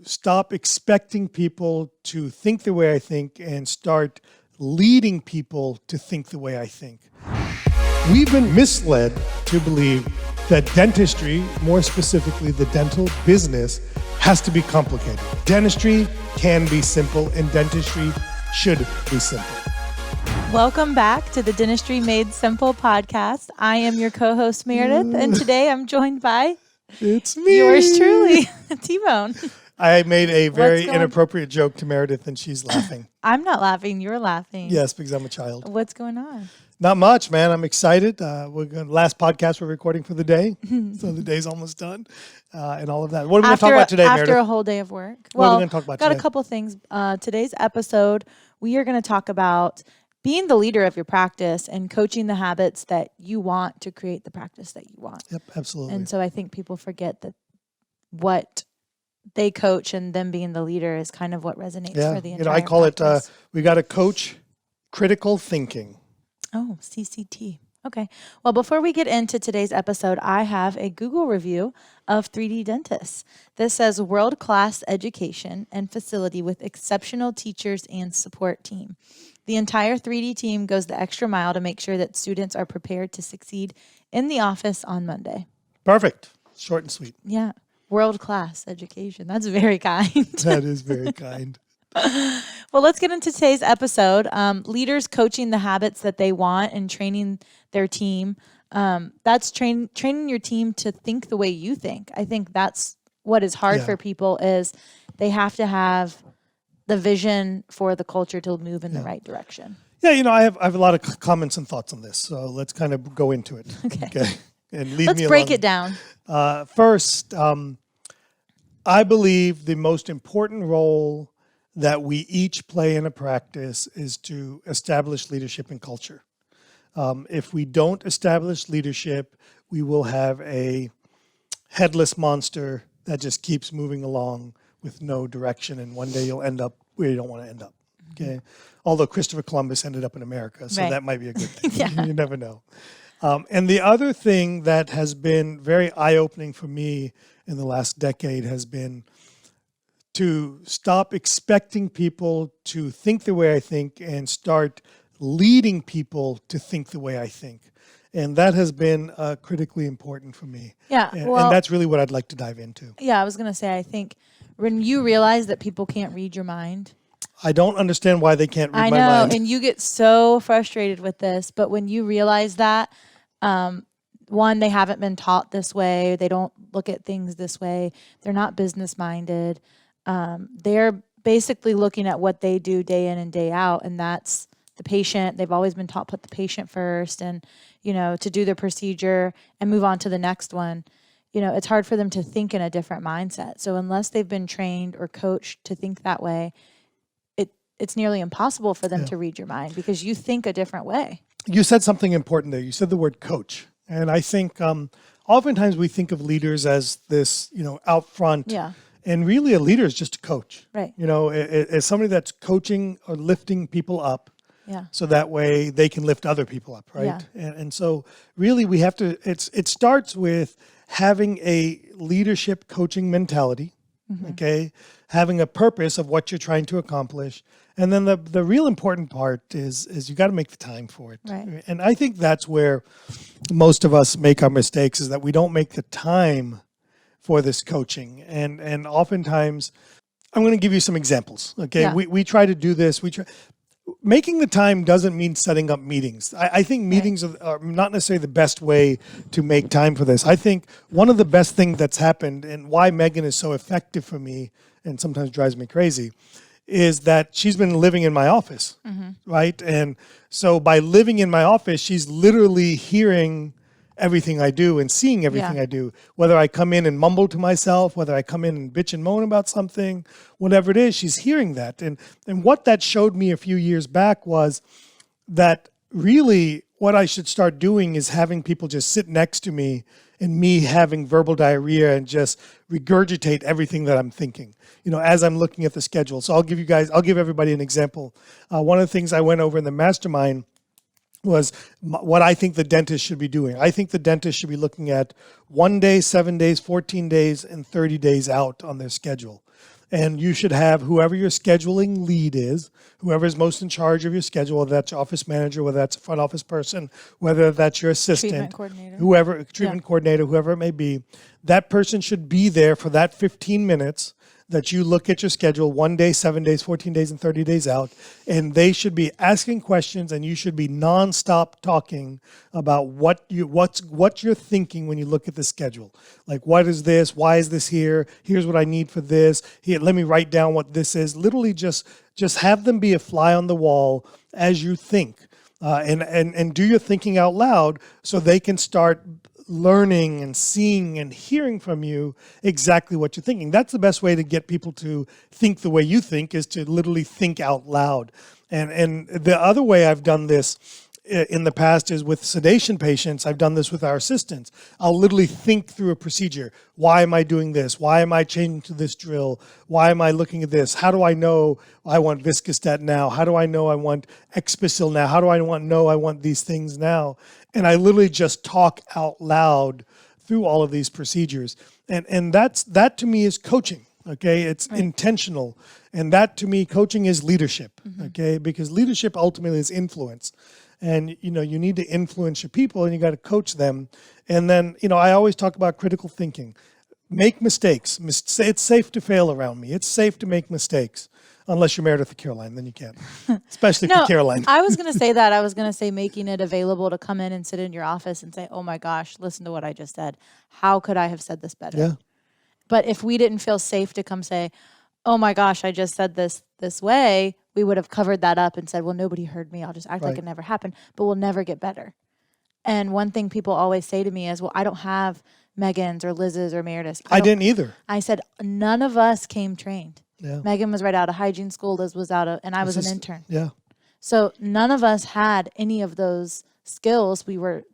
Stop expecting people to think the way I think and start leading people to think the way I think. We've been misled to believe that dentistry, more specifically the dental business, has to be complicated. Dentistry can be simple, and dentistry should be simple. Welcome back to the Dentistry Made Simple podcast. I am your co-host Meredith, and today I'm joined by It's me, yours truly, TBone. I made a very inappropriate joke to Meredith, and she's laughing. I'm not laughing. You're laughing. Yes, because I'm a child. What's going on? Not much, man. I'm excited. Last podcast we're recording for the day, so the day's almost done, and all of that. What are we going to talk about today, Meredith? After a whole day of work. What are we going to talk about today? Got a couple things. Today's episode, we are going to talk about being the leader of your practice and coaching the habits that you want to create the practice that you want. Yep, absolutely. And so I think people forget that what they coach and them being the leader is kind of what resonates for the entire I call practice. it, we got to coach critical thinking. Oh, CCT. Okay. Well, before we get into today's episode, I have a Google review of 3D Dentists. This says world-class education and facility with exceptional teachers and support team. The entire 3D team goes the extra mile to make sure that students are prepared to succeed in the office on Monday. Perfect. Short and sweet. Yeah. World-class education. That's very kind. That is very kind. Well, let's get into today's episode. Leaders coaching the habits that they want and training their team. That's training your team to think the way you think. I think that's what is hard for people is they have to have the vision for the culture to move in the right direction. Yeah, I have a lot of comments and thoughts on this, so let's kind of go into it. Okay. And leave let's me break alone. it down. First, I believe the most important role that we each play in a practice is to establish leadership and culture. If we don't establish leadership, we will have a headless monster that just keeps moving along with no direction, and one day you'll end up where you don't want to end up. Okay, although Christopher Columbus ended up in America, so that might be a good thing. You never know. And the other thing that has been very eye-opening for me in the last decade has been to stop expecting people to think the way I think and start leading people to think the way I think. And that has been critically important for me. Yeah. And that's really what I'd like to dive into. Yeah, I was going to say, I think when you realize that people can't read your mind. I don't understand why they can't read my mind. I know, and you get so frustrated with this, but when you realize that, one, they haven't been taught this way, they don't look at things this way, they're not business minded, they're basically looking at what they do day in and day out, and that's the patient. They've always been taught put the patient first and, to do the procedure and move on to the next one. It's hard for them to think in a different mindset. So unless they've been trained or coached to think that way, it's nearly impossible for them to read your mind because you think a different way. You said something important there. You said the word coach. And I think oftentimes we think of leaders as this, out front. Yeah. And really a leader is just a coach. Right. As somebody that's coaching or lifting people up. Yeah. So that way they can lift other people up, right? Yeah. And so really we have to, it starts with having a leadership coaching mentality, okay? Having a purpose of what you're trying to accomplish. And then the real important part is you got to make the time for it. Right. And I think that's where most of us make our mistakes is that we don't make the time for this coaching. And oftentimes, I'm going to give you some examples, okay? Yeah. We try to do this. Making the time doesn't mean setting up meetings. I think meetings are not necessarily the best way to make time for this. I think one of the best things that's happened and why Megan is so effective for me and sometimes drives me crazy is that she's been living in my office, right? And so by living in my office, she's literally hearing everything I do and seeing everything I do, whether I come in and mumble to myself, whether I come in and bitch and moan about something, whatever it is, she's hearing that. And what that showed me a few years back was that really what I should start doing is having people just sit next to me and me having verbal diarrhea and just regurgitate everything that I'm thinking, as I'm looking at the schedule. So I'll give everybody an example. One of the things I went over in the Mastermind was what I think the dentist should be doing. I think the dentist should be looking at 1 day, 7 days, 14 days, and 30 days out on their schedule. And you should have whoever your scheduling lead is, whoever is most in charge of your schedule, whether that's your office manager, whether that's a front office person, whether that's your assistant, treatment coordinator, whoever it may be, that person should be there for that 15 minutes that you look at your schedule 1 day, 7 days, 14 days, and 30 days out, and they should be asking questions, and you should be nonstop talking about what you're thinking when you look at the schedule. Like, what is this? Why is this here? Here's what I need for this. Here, let me write down what this is. Literally, just have them be a fly on the wall as you think, and do your thinking out loud so they can start learning and seeing and hearing from you exactly what you're thinking. That's the best way to get people to think the way you think, is to literally think out loud. And the other way I've done this in the past is with sedation patients. I've done this with our assistants. I'll literally think through a procedure. Why am I doing this? Why am I changing to this drill? Why am I looking at this? How do I know I want viscostat now? How do I know I want Expisil now? How do I know I want these things now? And I literally just talk out loud through all of these procedures. And that to me is coaching. Okay, it's intentional. And that to me, coaching is leadership. Okay, because leadership ultimately is influence. And, you need to influence your people, and you got to coach them. And then, I always talk about critical thinking. Make mistakes. It's safe to fail around me. It's safe to make mistakes. Unless you're Meredith Caroline, then you can't. Especially for Caroline. I was going to say that. I was going to say making it available to come in and sit in your office and say, oh my gosh, listen to what I just said. How could I have said this better? Yeah. But if we didn't feel safe to come say, oh my gosh, I just said this way, we would have covered that up and said, well, nobody heard me. I'll just act like it never happened. But we'll never get better. And one thing people always say to me is, well, I don't have Megan's or Liz's or Meredith's. I didn't either. I said, none of us came trained. Yeah. Megan was right out of hygiene school. Liz was and I was an intern. Yeah. So none of us had any of those skills. We were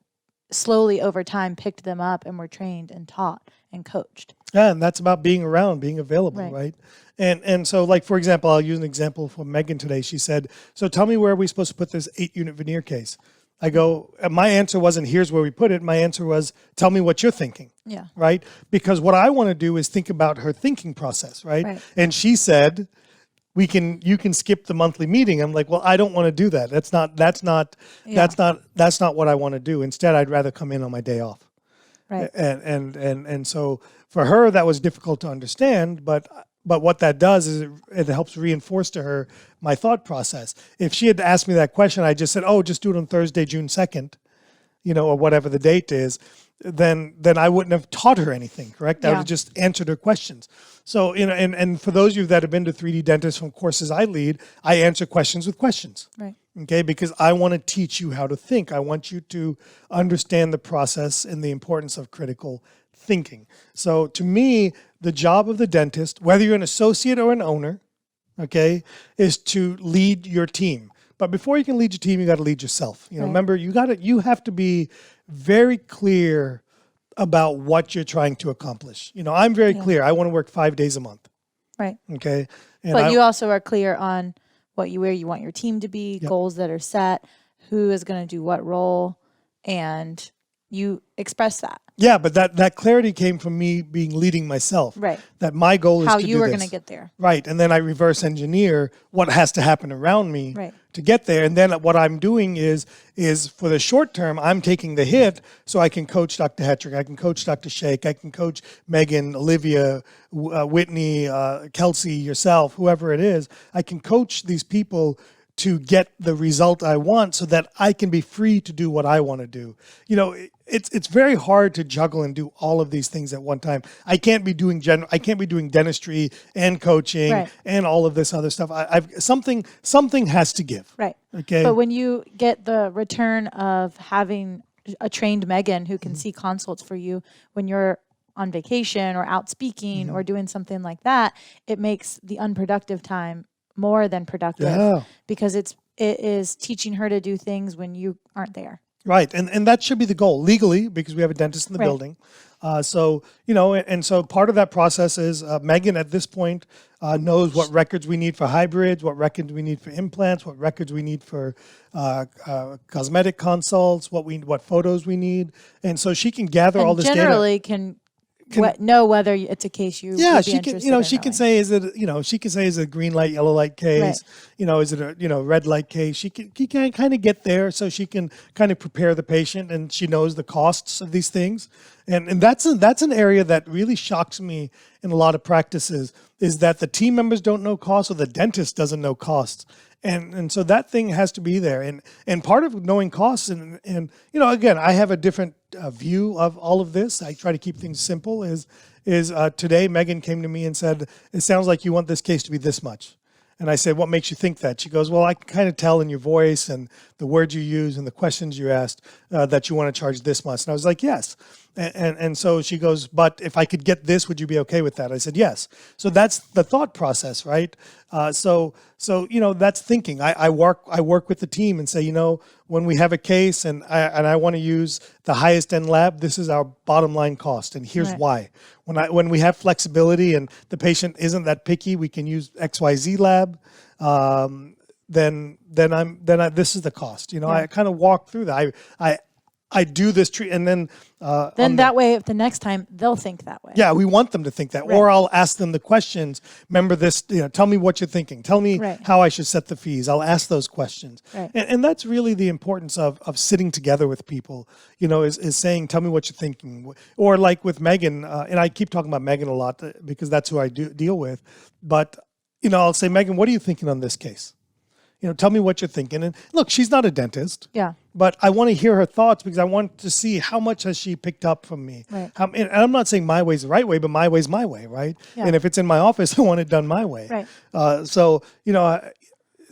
slowly over time picked them up and were trained and taught and coached. Yeah, and that's about being around, being available, right? And so, like, for example, I'll use an example from Megan today. She said, so tell me where are we supposed to put this 8-unit veneer case? I go, my answer wasn't, here's where we put it. My answer was, tell me what you're thinking. Yeah. Right? Because what I want to do is think about her thinking process, right? And she said, you can skip the monthly meeting. I'm like, well, I don't want to do that. That's not what I want to do. Instead, I'd rather come in on my day off. Right. And so for her, that was difficult to understand, but what that does is it helps reinforce to her my thought process. If she had asked me that question, I just said, oh, just do it on Thursday, June 2nd, or whatever the date is, then I wouldn't have taught her anything, correct? I would have just answered her questions. So, and for those of you that have been to 3D dentists from courses I lead, I answer questions with questions. Right. Okay, because I want to teach you how to think. I want you to understand the process and the importance of critical thinking. So to me, the job of the dentist, whether you're an associate or an owner, okay, is to lead your team. But before you can lead your team, you got to lead yourself. Remember, you have to be very clear about what you're trying to accomplish. I'm very clear. I want to work 5 days a month. Right. Okay. But you also are clear on where you want your team to be, goals that are set, who is going to do what role, and you express that. Yeah, but that clarity came from me leading myself. Right. That my goal is how to you do were this. going to get there. Right. And then I reverse engineer what has to happen around me to get there. And then what I'm doing is for the short term, I'm taking the hit so I can coach Dr. Hetrick, I can coach Dr. Shake, I can coach Megan, Olivia, Whitney, Kelsey, yourself, whoever it is. I can coach these people to get the result I want so that I can be free to do what I want to do. It's very hard to juggle and do all of these things at one time. I can't be doing dentistry and coaching and all of this other stuff. Something has to give. Right. Okay. But when you get the return of having a trained Megan who can see consults for you when you're on vacation or out speaking or doing something like that, it makes the unproductive time more than productive because it is teaching her to do things when you aren't there. Right. And that should be the goal legally because we have a dentist in the building. So part of that process is Megan at this point knows what records we need for hybrids, what records we need for implants, what records we need for cosmetic consults, what photos we need. And so she can gather all this data. Generally can know whether it's a case you Yeah, would be she can, interested in she can knowing. say, she can say, is it a green light, yellow light case? Right. Is it a, red light case? She can kind of get there, so she can kind of prepare the patient, and she knows the costs of these things. And that's an area that really shocks me in a lot of practices, is that the team members don't know costs, or the dentist doesn't know costs. And so that thing has to be there. And part of knowing costs, and again, I have a different view of all of this. I try to keep things simple. Is today Megan came to me and said, it sounds like you want this case to be this much. And I said, what makes you think that? She goes, well, I can kind of tell in your voice and the words you use and the questions you asked that you want to charge this much. And I was like, yes. And so she goes, but if I could get this, would you be okay with that? I said, yes. So that's the thought process, right? So that's thinking. I work with the team and say, when we have a case and I want to use the highest end lab, this is our bottom line cost, and here's why. When we have flexibility and the patient isn't that picky, we can use XYZ lab. Then this is the cost. I kind of walk through that. I do this treat, and then that way, if the next time they'll think that way. Yeah, we want them to think that, or I'll ask them the questions. Remember this? Tell me what you're thinking. Tell me how I should set the fees. I'll ask those questions, and that's really the importance of sitting together with people. Is saying, tell me what you're thinking, or like with Megan, and I keep talking about Megan a lot because that's who I deal with. But I'll say, Megan, what are you thinking on this case? Tell me what you're thinking. And look, she's not a dentist. Yeah. But I want to hear her thoughts because I want to see how much has she picked up from me. Right. And I'm not saying my way's the right way, but my way's my way, right? Yeah. And if it's in my office, I want it done my way. Right.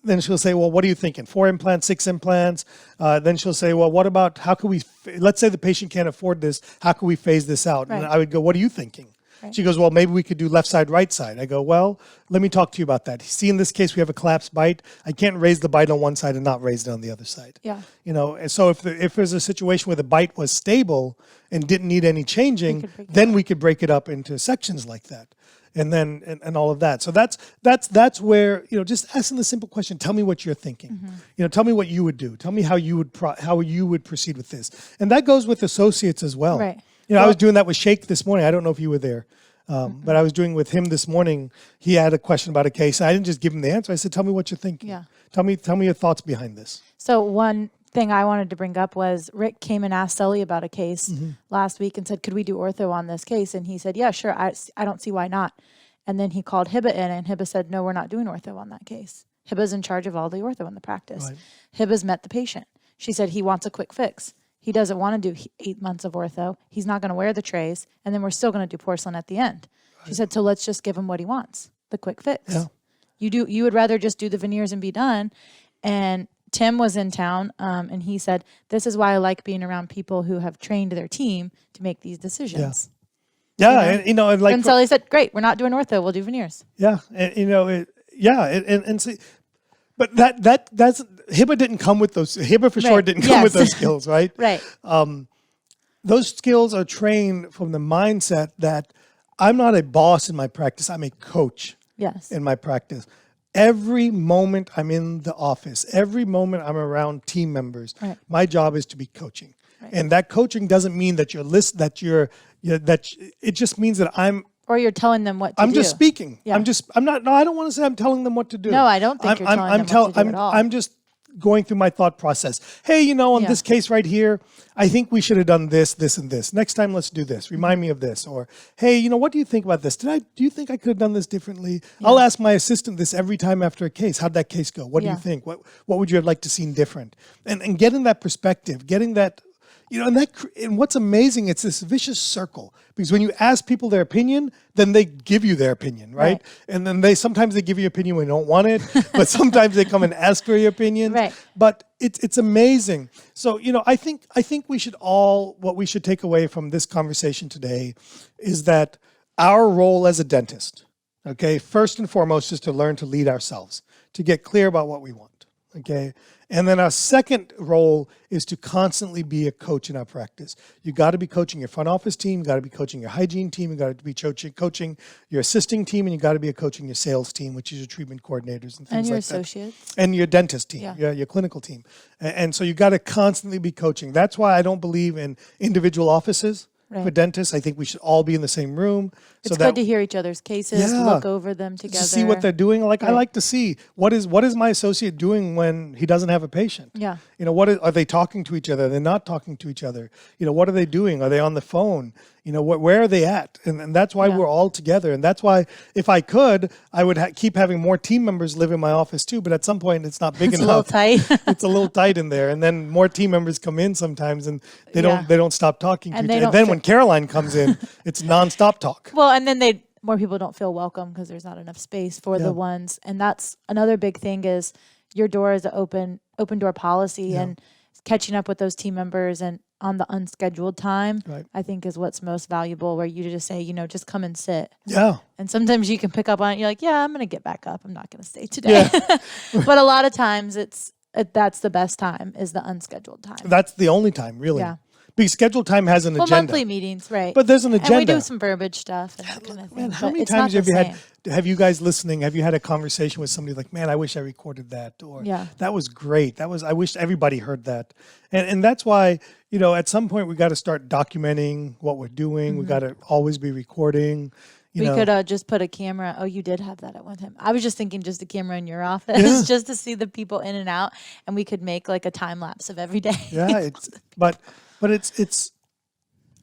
Then she'll say, well, what are you thinking? 4 implants, 6 implants? Then she'll say, well, what about, how can we, let's say the patient can't afford this. How can we phase this out? Right. And I would go, what are you thinking? Right. She goes, well, maybe we could do left side, right side. I go, well, let me talk to you about that. See, in this case, we have a collapsed bite. I can't raise the bite on one side and not raise it on the other side. Yeah. And so if there's a situation where the bite was stable and didn't need any changing, then we could break it up into sections like that. And then, and all of that. So that's where, just asking the simple question, tell me what you're thinking. Mm-hmm. Tell me what you would do. Tell me how you would proceed with this. And that goes with associates as well. Right. I was doing that with Sheikh this morning. I don't know if you were there, but I was doing with him this morning. He had a question about a case. I didn't just give him the answer. I said, tell me what you're thinking. Yeah. Tell me your thoughts behind this. So one thing I wanted to bring up was Rick came and asked Sully about a case last week and said, could we do ortho on this case? And he said, yeah, sure. I don't see why not. And then he called Hibba in, and Hibba said, no, we're not doing ortho on that case. Hibba's in charge of all the ortho in the practice. Right. Hibba's met the patient. She said he wants a quick fix. He doesn't want to do 8 months of ortho. He's not going to wear the trays, and then we're still going to do porcelain at the end. Right. She said, so let's just give him what he wants, the quick fix. Yeah. You would rather just do the veneers and be done. And Tim was in town, and he said, this is why I like being around people who have trained their team to make these decisions. Yeah. And like, and Sully said, great, we're not doing ortho, we'll do veneers. Yeah. And see, but that's Hibba didn't come with those. Hibba for sure didn't come with those skills, right? Right. Those skills are trained from the mindset that I'm not a boss in my practice. I'm a coach. Yes. In my practice. Every moment I'm in the office, every moment I'm around team members, my job is to be coaching. Right. And that coaching doesn't mean that it just means that or you're telling them what to do. I'm just speaking. Yeah. I don't want to say I'm telling them what to do. No, I don't think you're telling them what to do at all. I'm just going through my thought process. Hey, on this case right here, I think we should have done this, this, and this. Next time, let's do this. Remind me of this. Or, hey, what do you think about this? Do you think I could have done this differently? Yeah. I'll ask my assistant this every time after a case. How'd that case go? What do you think? What would you have liked to seen different? And getting that perspective, getting that, and what's amazing, it's this vicious circle, because when you ask people their opinion, then they give you their opinion, right? And then sometimes they give you opinion when you don't want it, but sometimes they come and ask for your opinion. Right. But it's amazing. So, I think what we should take away from this conversation today is that our role as a dentist, okay, first and foremost is to learn to lead ourselves, to get clear about what we want, okay? And then our second role is to constantly be a coach in our practice. You got to be coaching your front office team. You got to be coaching your hygiene team. You got to be coaching your assisting team, and you got to be coaching your sales team, which is your treatment coordinators and things like that. And your associates. And your dentist team, your clinical team. And so you got to constantly be coaching. That's why I don't believe in individual offices. for Right. dentists. I think we should all be in the same room. It's good to hear each other's cases, Yeah. look over them to together. see what they're doing. Like I Right. like to see what is my associate doing when he doesn't have a patient. Yeah. You know, are they talking to each other? Are they not talking to each other? You know, what are they doing? Are they on the phone? You know, where are they at? And that's why Yeah. we're all together. And that's why, if I could, I would keep having more team members live in my office too. But at some point, it's not big It's a enough. little tight. It's a little tight in there. And then more team members come in sometimes, and they Yeah. don't stop talking to And each they other. don't And then fit- when Caroline comes in, it's nonstop talk. Well, and then more people don't feel welcome because there's not enough space for Yeah. the ones. And that's another big thing is your door is an open door policy, and catching up with those team members and on the unscheduled time, Right. I think is what's most valuable, where you just say, just come and sit. Yeah. And sometimes you can pick up on it. You're like, yeah, I'm going to get back up. I'm not going to stay today. But a lot of times that's the best time is the unscheduled time. That's the only time, really. Yeah. Because scheduled time has an Well, agenda. monthly meetings, right. But there's an And we agenda. do some verbiage stuff and that kind of thing. Man, how but many it's times not have the have you guys listening, have you had a conversation with somebody like, man, I wish I recorded that, or Yeah. that was great. I wish everybody heard that. And that's why, at some point we got to start documenting what we're doing. We got to always be recording. We could just put a camera. Oh, you did have that at one time. I was just thinking just a camera in your office just to see the people in and out, and we could make like a time lapse of every day. Yeah, but it's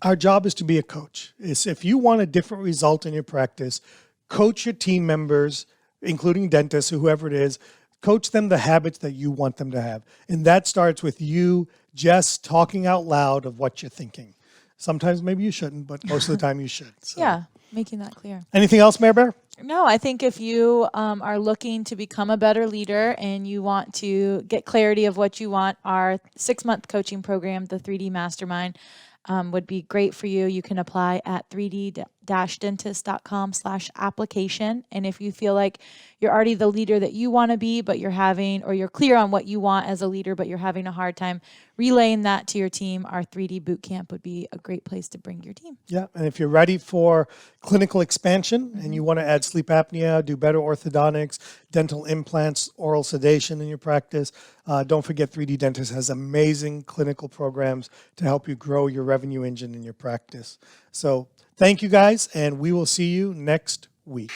our job is to be a coach. If you want a different result in your practice, coach your team members, including dentists or whoever it is, coach them the habits that you want them to have. And that starts with you just talking out loud of what you're thinking. Sometimes maybe you shouldn't, but most of the time you should. So. Yeah, making that clear. Anything else, Mayor Bear? No, I think if you are looking to become a better leader and you want to get clarity of what you want, our 6-month coaching program, the 3D Mastermind, would be great for you. You can apply at 3d-dentist.com/application. And if you feel like you're already the leader that you want to be, but you're clear on what you want as a leader, but you're having a hard time relaying that to your team, our 3D boot camp would be a great place to bring your team. Yeah, and if you're ready for clinical expansion and you want to add sleep apnea, do better orthodontics, dental implants, oral sedation in your practice, don't forget 3D Dentist has amazing clinical programs to help you grow your revenue engine in your practice. So thank you guys, and we will see you next week.